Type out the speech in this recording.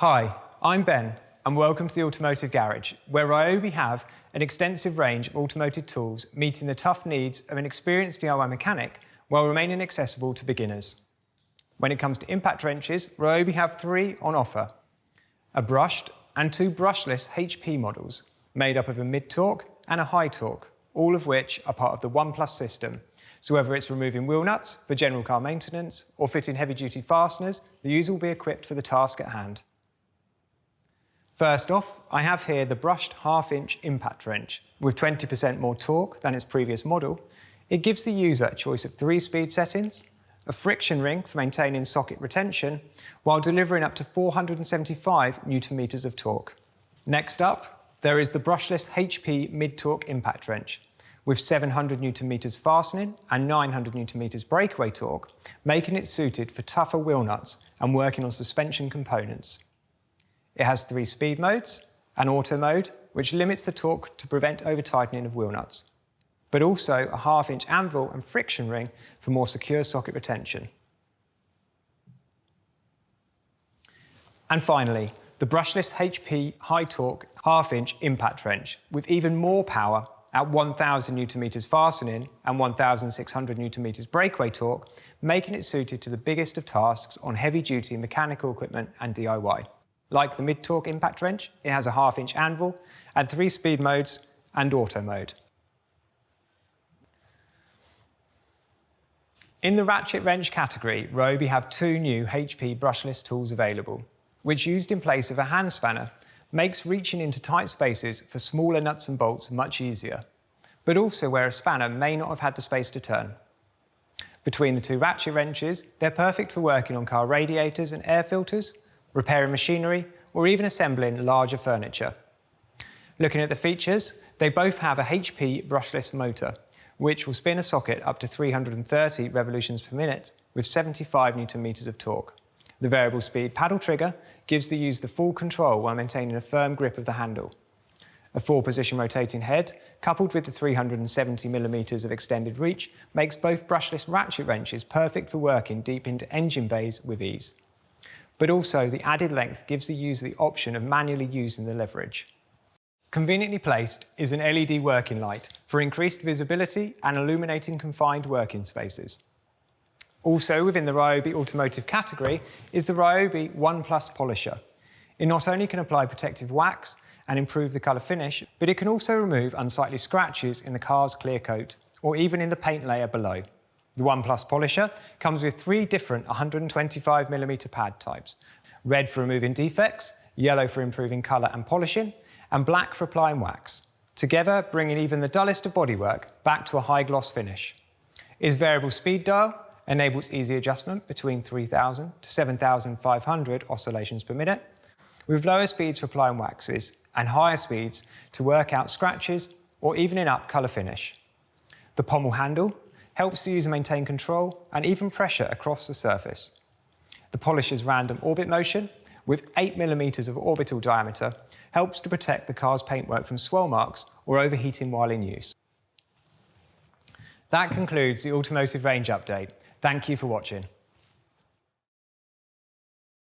Hi, I'm Ben, and welcome to the Automotive Garage, where RYOBI have an extensive range of automotive tools meeting the tough needs of an experienced DIY mechanic while remaining accessible to beginners. When it comes to impact wrenches, RYOBI have 3 on offer: a brushed and 2 brushless HP models made up of a mid-torque and a high torque, all of which are part of the 1+ system. So whether it's removing wheel nuts for general car maintenance or fitting heavy-duty fasteners, the user will be equipped for the task at hand. First off, I have here the brushed 1/2-inch impact wrench. With 20% more torque than its previous model, it gives the user a choice of 3 speed settings, a friction ring for maintaining socket retention, while delivering up to 475 Nm of torque. Next up, there is the brushless HP mid-torque impact wrench, with 700 Nm fastening and 900 Nm breakaway torque, making it suited for tougher wheel nuts and working on suspension components. It has 3 speed modes, an auto mode, which limits the torque to prevent over-tightening of wheel nuts, but also a 1/2-inch anvil and friction ring for more secure socket retention. And finally, the brushless HP high torque 1/2-inch impact wrench with even more power at 1000 Nm fastening and 1600 Nm breakaway torque, making it suited to the biggest of tasks on heavy-duty mechanical equipment and DIY. Like the mid-torque impact wrench, it has a 1/2-inch anvil and 3 speed modes and auto mode. In the ratchet wrench category, RYOBI have 2 new HP brushless tools available, which, used in place of a hand spanner, makes reaching into tight spaces for smaller nuts and bolts much easier, but also where a spanner may not have had the space to turn. Between the 2 ratchet wrenches, they're perfect for working on car radiators and air filters, repairing machinery, or even assembling larger furniture. Looking at the features, they both have a HP brushless motor, which will spin a socket up to 330 revolutions per minute with 75 Nm of torque. The variable speed paddle trigger gives the user the full control while maintaining a firm grip of the handle. A 4-position rotating head, coupled with the 370 mm of extended reach, makes both brushless ratchet wrenches perfect for working deep into engine bays with ease. But also the added length gives the user the option of manually using the leverage. Conveniently placed is an LED working light for increased visibility and illuminating confined working spaces. Also within the RYOBI Automotive category is the RYOBI 1+ Polisher. It not only can apply protective wax and improve the colour finish, but it can also remove unsightly scratches in the car's clear coat or even in the paint layer below. The 1+ Polisher comes with 3 different 125 mm pad types: red for removing defects, yellow for improving colour and polishing, and black for applying wax, together bringing even the dullest of bodywork back to a high gloss finish. Its variable speed dial enables easy adjustment between 3000 to 7500 oscillations per minute, with lower speeds for applying waxes and higher speeds to work out scratches or evening up colour finish. The pommel handle helps the user maintain control and even pressure across the surface. The polisher's random orbit motion, with 8 mm of orbital diameter, helps to protect the car's paintwork from swirl marks or overheating while in use. That concludes the automotive range update. Thank you for watching.